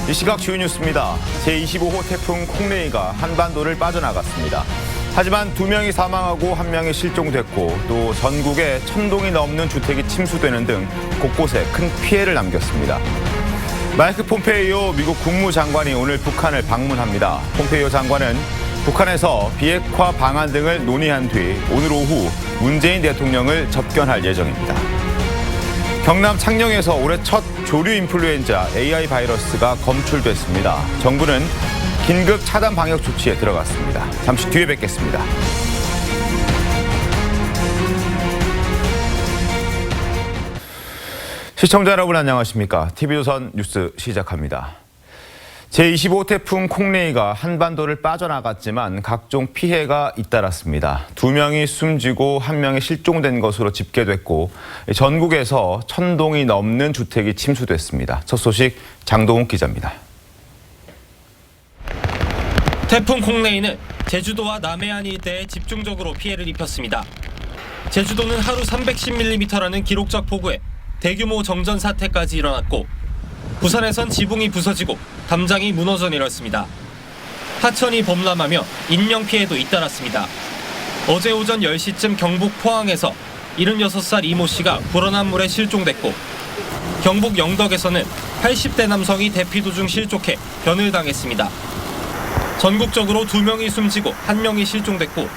이 시각 주요 뉴스입니다. 제25호 태풍 콩레이가 한반도를 빠져나갔습니다. 하지만 2명이 사망하고 1명이 실종됐고 또 전국에 1,000동이 넘는 주택이 침수되는 등 곳곳에 큰 피해를 남겼습니다. 마이크 폼페이오 미국 국무장관이 오늘 북한을 방문합니다. 폼페이오 장관은 북한에서 비핵화 방안 등을 논의한 뒤 오늘 오후 문재인 대통령을 접견할 예정입니다. 경남 창녕에서 올해 첫 조류 인플루엔자 AI 바이러스가 검출됐습니다. 정부는 긴급 차단 방역 조치에 들어갔습니다. 잠시 뒤에 뵙겠습니다. 시청자 여러분 안녕하십니까? TV조선 뉴스 시작합니다. 제25 태풍 콩레이가 한반도를 빠져나갔지만 각종 피해가 잇따랐습니다. 2명이 숨지고 1명이 실종된 것으로 집계됐고 전국에서 1,000동이 넘는 주택이 침수됐습니다. 첫 소식 장동욱 기자입니다. 태풍 콩레이는 제주도와 남해안 일대에 집중적으로 피해를 입혔습니다. 제주도는 하루 310mm라는 기록적 폭우에 대규모 정전 사태까지 일어났고 부산에선 지붕이 부서지고 담장이 무너져 내렸습니다. 하천이 범람하며 인명피해도 잇따랐습니다. 어제 오전 10시쯤 경북 포항에서 76살 이모 씨가 불어난 물에 실종됐고 경북 영덕에서는 80대 남성이 대피 도중 실족해 변을 당했습니다. 전국적으로 2명이 숨지고 1명이 실종됐고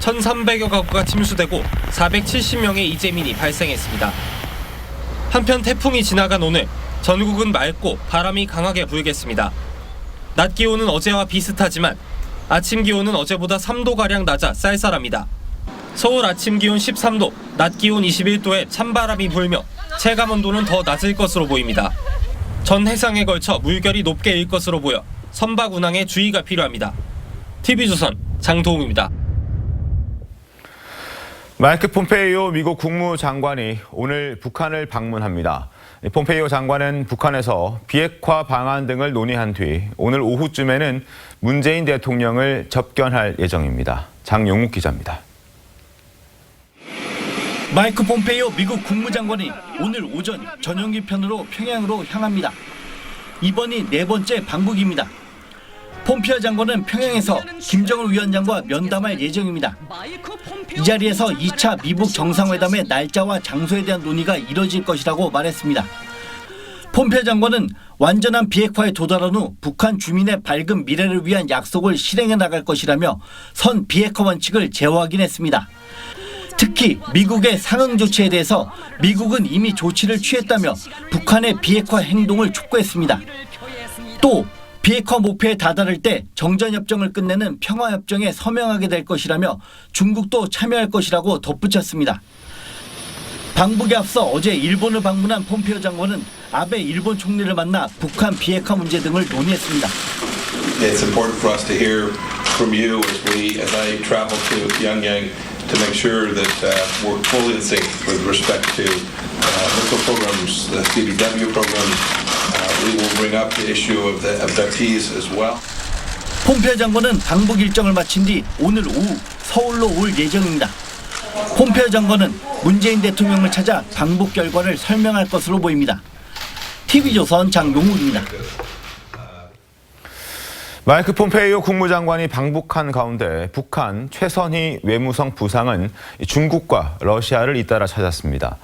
1,300여 가구가 침수되고 470명의 이재민이 발생했습니다. 한편 태풍이 지나간 오늘 전국은 맑고 바람이 강하게 불겠습니다. 낮 기온은 어제와 비슷하지만 아침 기온은 어제보다 3도가량 낮아 쌀쌀합니다. 서울 아침 기온 13도, 낮 기온 21도에 찬바람이 불며 체감온도는 더 낮을 것으로 보입니다. 전 해상에 걸쳐 물결이 높게 일 것으로 보여 선박 운항에 주의가 필요합니다. TV조선 장도웅입니다. 마이크 폼페이오 미국 국무장관이 오늘 북한을 방문합니다. 폼페이오 장관은 북한에서 비핵화 방안 등을 논의한 뒤 오늘 오후쯤에는 문재인 대통령을 접견할 예정입니다. 장용욱 기자입니다. 마이크 폼페이오 미국 국무장관이 오늘 오전 전용기 편으로 평양으로 향합니다. 이번이 4번째 방북입니다. 폼페이오 장관은 평양에서 김정은 위원장과 면담할 예정입니다. 이 자리에서 2차 미북 정상회담의 날짜와 장소에 대한 논의가 이뤄질 것이라고 말했습니다. 폼페이오 장관은 완전한 비핵화에 도달한 후 북한 주민의 밝은 미래를 위한 약속을 실행해 나갈 것이라며 선 비핵화 원칙을 재확인했습니다. 특히 미국의 상응 조치에 대해서 미국은 이미 조치를 취했다며 북한의 비핵화 행동을 촉구했습니다. 또 비핵화 목표에 다다를 때 정전협정을 끝내는 평화협정에 서명하게 될 것이라며 중국도 참여할 것이라고 덧붙였습니다. 방북에 앞서 어제 일본을 방문한 폼페이오 장관은 아베 일본 총리를 만나 북한 비핵화 문제 등을 논의했습니다. It's important for us to hear from you as I travel to Pyongyang to make sure that we're fully in sync with respect to missile programs, the CBW program. We will bring up the issue of the abductees as well. 폼페이오 장관은 방북 일정을 마친 뒤 오늘 오후 서울로 올 예정입니다. 폼페이오 장관은 문재인 대통령을 찾아 방북 결과를 설명할 것으로 보입니다. TV조선 장용욱입니다. 마이크 폼페이오 국무장관이 방북한 가운데 북한 최선희 외무성 부상은 중국과 러시아를 잇따라 찾았습니다.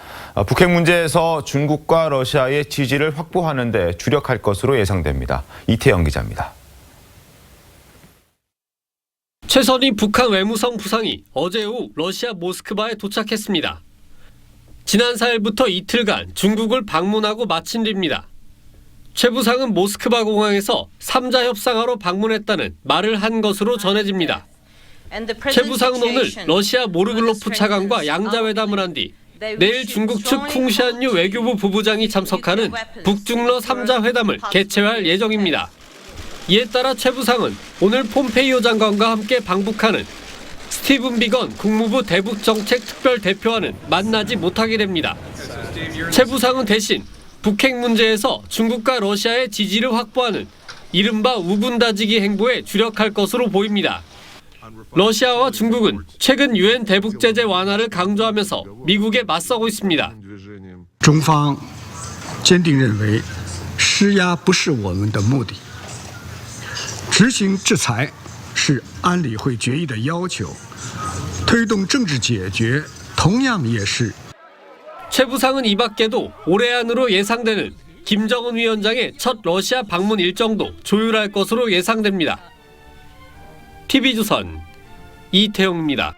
북핵 문제에서 중국과 러시아의 지지를 확보하는 데 주력할 것으로 예상됩니다. 이태영 기자입니다. 최선희 북한 외무성 부상이 어제 오후 러시아 모스크바에 도착했습니다. 지난 4일부터 이틀간 중국을 방문하고 마친 뒤입니다. 최 부상은 모스크바 공항에서 3자 협상하러 방문했다는 말을 한 것으로 전해집니다. 최 부상은 오늘 러시아 모르글로프 차관과 양자회담을 한 뒤 내일 중국 측 쿵시안유 외교부 부부장이 참석하는 북중러 3자 회담을 개최할 예정입니다. 이에 따라 최 부상은 오늘 폼페이오 장관과 함께 방북하는 스티븐 비건 국무부 대북정책특별대표와는 만나지 못하게 됩니다. 최 부상은 대신 북핵 문제에서 중국과 러시아의 지지를 확보하는 이른바 우군 다지기 행보에 주력할 것으로 보입니다. 러시아와 중국은 최근 유엔 대북 제재 완화를 강조하면서 미국에 맞서고 있습니다. 中方坚定认为，施压不是我们的目的，执行制裁是安理会决议的要求，推动政治解决同样也是。 최 부상은 이 밖에도 올해 안으로 예상되는 김정은 위원장의 첫 러시아 방문 일정도 조율할 것으로 예상됩니다. TV조선 이태용입니다.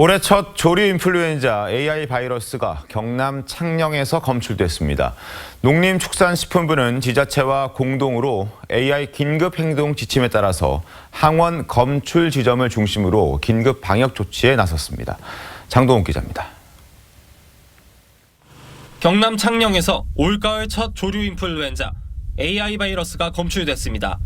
올해 첫 조류 인플루엔자 AI 바이러스가 경남 창녕에서 검출됐습니다. 농림축산식품부는 지자체와 공동으로 AI 긴급 행동 지침에 따라서 항원 검출 지점을 중심으로 긴급 방역 조치에 나섰습니다. 장동훈 기자입니다. 경남 창녕에서 올가을 첫 조류 인플루엔자 AI 바이러스가 검출됐습니다.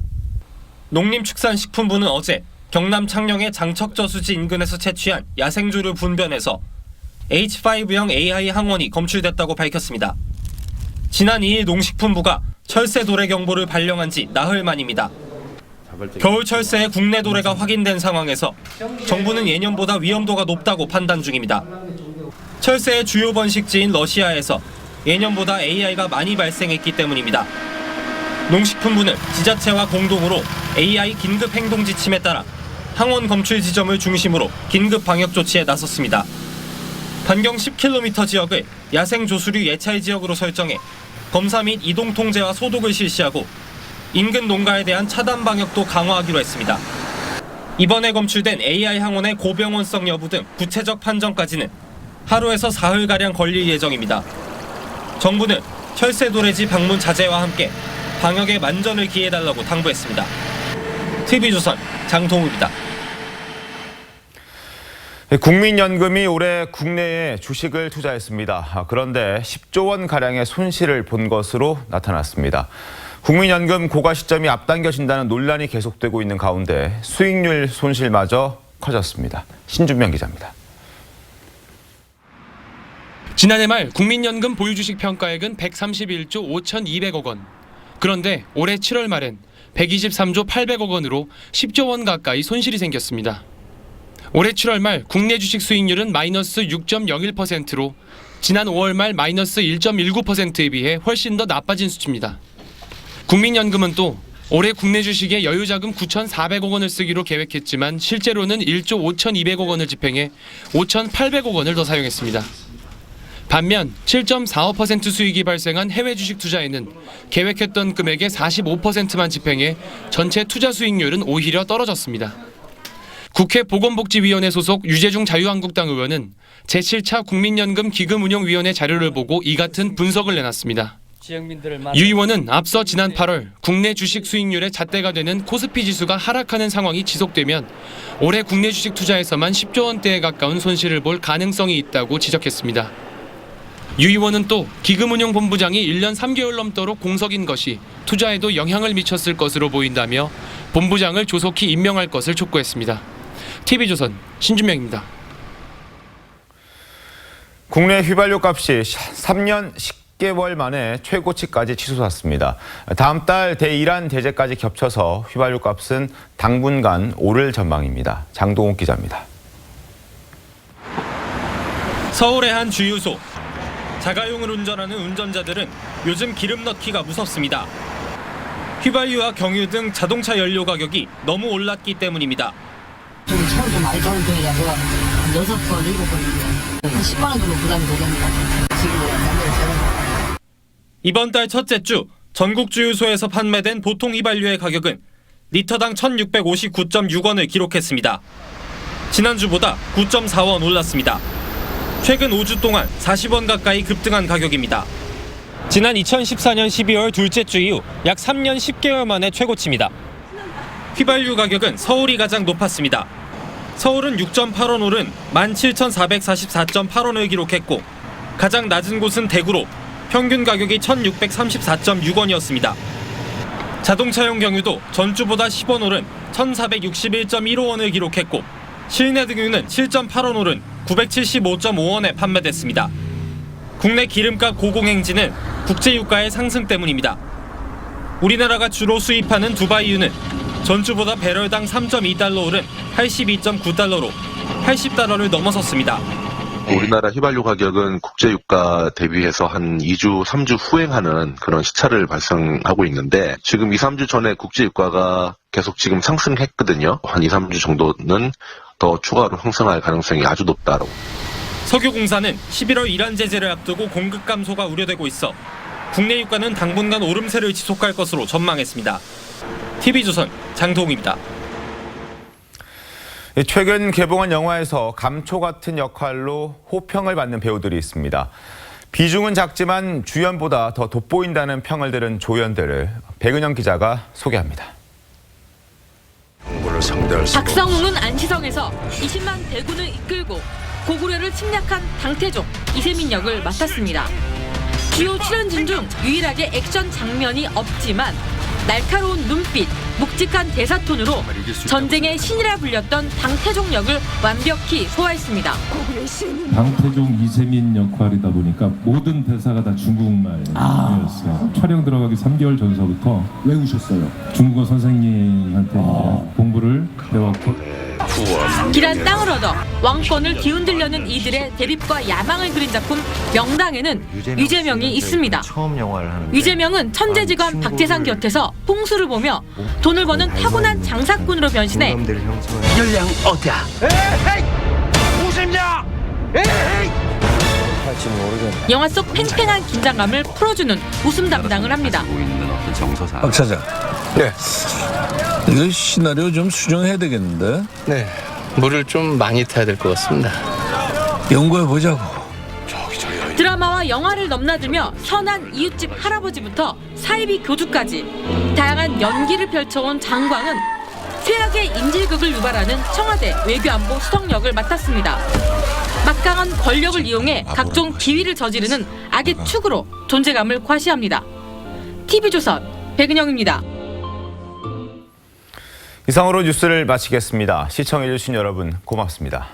농림축산식품부는 어제 경남 창녕의 장척저수지 인근에서 채취한 야생조류 분변에서 H5형 AI 항원이 검출됐다고 밝혔습니다. 지난 2일 농식품부가 철새 도래 경보를 발령한 지 나흘 만입니다. 겨울 철새의 국내 도래가 확인된 상황에서 정부는 예년보다 위험도가 높다고 판단 중입니다. 철새의 주요 번식지인 러시아에서 예년보다 AI가 많이 발생했기 때문입니다. 농식품부는 지자체와 공동으로 AI 긴급 행동 지침에 따라 항원 검출 지점을 중심으로 긴급 방역 조치에 나섰습니다. 반경 10km 지역을 야생 조수류 예찰 지역으로 설정해 검사 및 이동 통제와 소독을 실시하고 인근 농가에 대한 차단 방역도 강화하기로 했습니다. 이번에 검출된 AI 항원의 고병원성 여부 등 구체적 판정까지는 하루에서 사흘가량 걸릴 예정입니다. 정부는 철새 도래지 방문 자제와 함께 방역에 만전을 기해달라고 당부했습니다. TV조선 장동우입니다. 국민연금이 올해 국내에 주식을 투자했습니다. 그런데 10조 원 가량의 손실을 본 것으로 나타났습니다. 국민연금 고가 시점이 앞당겨진다는 논란이 계속되고 있는 가운데 수익률 손실마저 커졌습니다. 신준명 기자입니다. 지난해 말 국민연금 보유주식 평가액은 131조 5,200억 원. 그런데 올해 7월 말엔 123조 800억 원으로 10조 원 가까이 손실이 생겼습니다. 올해 7월 말 국내 주식 수익률은 마이너스 6.01%로 지난 5월 말 마이너스 1.19%에 비해 훨씬 더 나빠진 수치입니다. 국민연금은 또 올해 국내 주식에 여유자금 9,400억 원을 쓰기로 계획했지만 실제로는 1조 5,200억 원을 집행해 5,800억 원을 더 사용했습니다. 반면 7.45% 수익이 발생한 해외 주식 투자에는 계획했던 금액의 45%만 집행해 전체 투자 수익률은 오히려 떨어졌습니다. 국회 보건복지위원회 소속 유재중 자유한국당 의원은 제7차 국민연금 기금운용위원회 자료를 보고 이 같은 분석을 내놨습니다. 유 의원은 앞서 지난 8월 국내 주식 수익률의 잣대가 되는 코스피 지수가 하락하는 상황이 지속되면 올해 국내 주식 투자에서만 10조 원대에 가까운 손실을 볼 가능성이 있다고 지적했습니다. 유 의원은 또 기금운용본부장이 1년 3개월 넘도록 공석인 것이 투자에도 영향을 미쳤을 것으로 보인다며 본부장을 조속히 임명할 것을 촉구했습니다. TV조선 신준명입니다. 국내 휘발유 값이 3년 10개월 만에 최고치까지 치솟았습니다. 다음 달 대이란 대제까지 겹쳐서 휘발유 값은 당분간 오를 전망입니다. 장동욱 기자입니다. 서울의 한 주유소. 자가용을 운전하는 운전자들은 요즘 기름 넣기가 무섭습니다. 휘발유와 경유 등 자동차 연료 가격이 너무 올랐기 때문입니다. 좀 차도 많이 타는 편이라서 6번, 7번, 한 10만 원 정도 부담이 되겠네요. 지금 이번 달 첫째 주 전국 주유소에서 판매된 보통 휘발유의 가격은 리터당 1,659.6원을 기록했습니다. 지난주보다 9.4원 올랐습니다. 최근 5주 동안 40원 가까이 급등한 가격입니다. 지난 2014년 12월 둘째 주 이후 약 3년 10개월 만에 최고치입니다. 휘발유 가격은 서울이 가장 높았습니다. 서울은 6.8원 오른 17,444.8원을 기록했고 가장 낮은 곳은 대구로 평균 가격이 1,634.6원이었습니다. 자동차용 경유도 전주보다 10원 오른 1,461.15원을 기록했고 실내 등유는 7.8원 오른 975.5원에 판매됐습니다. 국내 기름값 고공행진은 국제유가의 상승 때문입니다. 우리나라가 주로 수입하는 두바이유는 전주보다 배럴당 3.2달러 오른 82.9달러로 80달러를 넘어섰습니다. 우리나라 휘발유 가격은 국제유가 대비해서 한 2주, 3주 후행하는 그런 시차를 발생하고 있는데 지금 2, 3주 전에 국제유가가 계속 지금 상승했거든요. 한 2, 3주 정도는 더 추가로 상승할 가능성이 아주 높다라고. 석유공사는 11월 이란 제재를 앞두고 공급 감소가 우려되고 있어 국내 유가는 당분간 오름세를 지속할 것으로 전망했습니다. TV조선 장동입니다. 최근 개봉한 영화에서 감초 같은 역할로 호평을 받는 배우들이 있습니다. 비중은 작지만 주연보다 더 돋보인다는 평을 들은 조연들을 백은영 기자가 소개합니다. 박성웅은 안시성에서 20만 대군을 이끌고 고구려를 침략한 당태종 이세민 역을 맡았습니다. 주요 출연진 중 유일하게 액션 장면이 없지만 날카로운 눈빛, 묵직한 대사톤으로 전쟁의 신이라 불렸던 당태종 역을 완벽히 소화했습니다. 당태종 이세민 역할이다 보니까 모든 대사가 다 중국말이었어요. 촬영 들어가기 3개월 전서부터 외우셨어요. 중국어 선생님한테 공부를 배웠고. 길한 땅을 얻어 왕권을 뒤흔들려는 이들의 대립과 야망을 그린 작품 명당에는 유재명이 있습니다. 유재명은 천재직원 박재상 곁에서 풍수를 보며 돈을 버는 타고난 장사꾼으로 변신해 연령 어디야? 영화 속 팽팽한 긴장감을 풀어주는 웃음 담당을 합니다. 박 차장. 네. 이거 시나리오 좀 수정해야 되겠는데? 네. 물을 좀 많이 타야 될 것 같습니다. 연구해 보자고. 드라마와 영화를 넘나들며 선한 이웃집 할아버지부터 사이비 교주까지 다양한 연기를 펼쳐온 장광은 쇠약의 인질극을 유발하는 청와대 외교안보 수석 역을 맡았습니다. 막강한 권력을 이용해 각종 비위를 저지르는 악의 축으로 존재감을 과시합니다. TV조선 백은영입니다. 이상으로 뉴스를 마치겠습니다. 시청해주신 여러분 고맙습니다.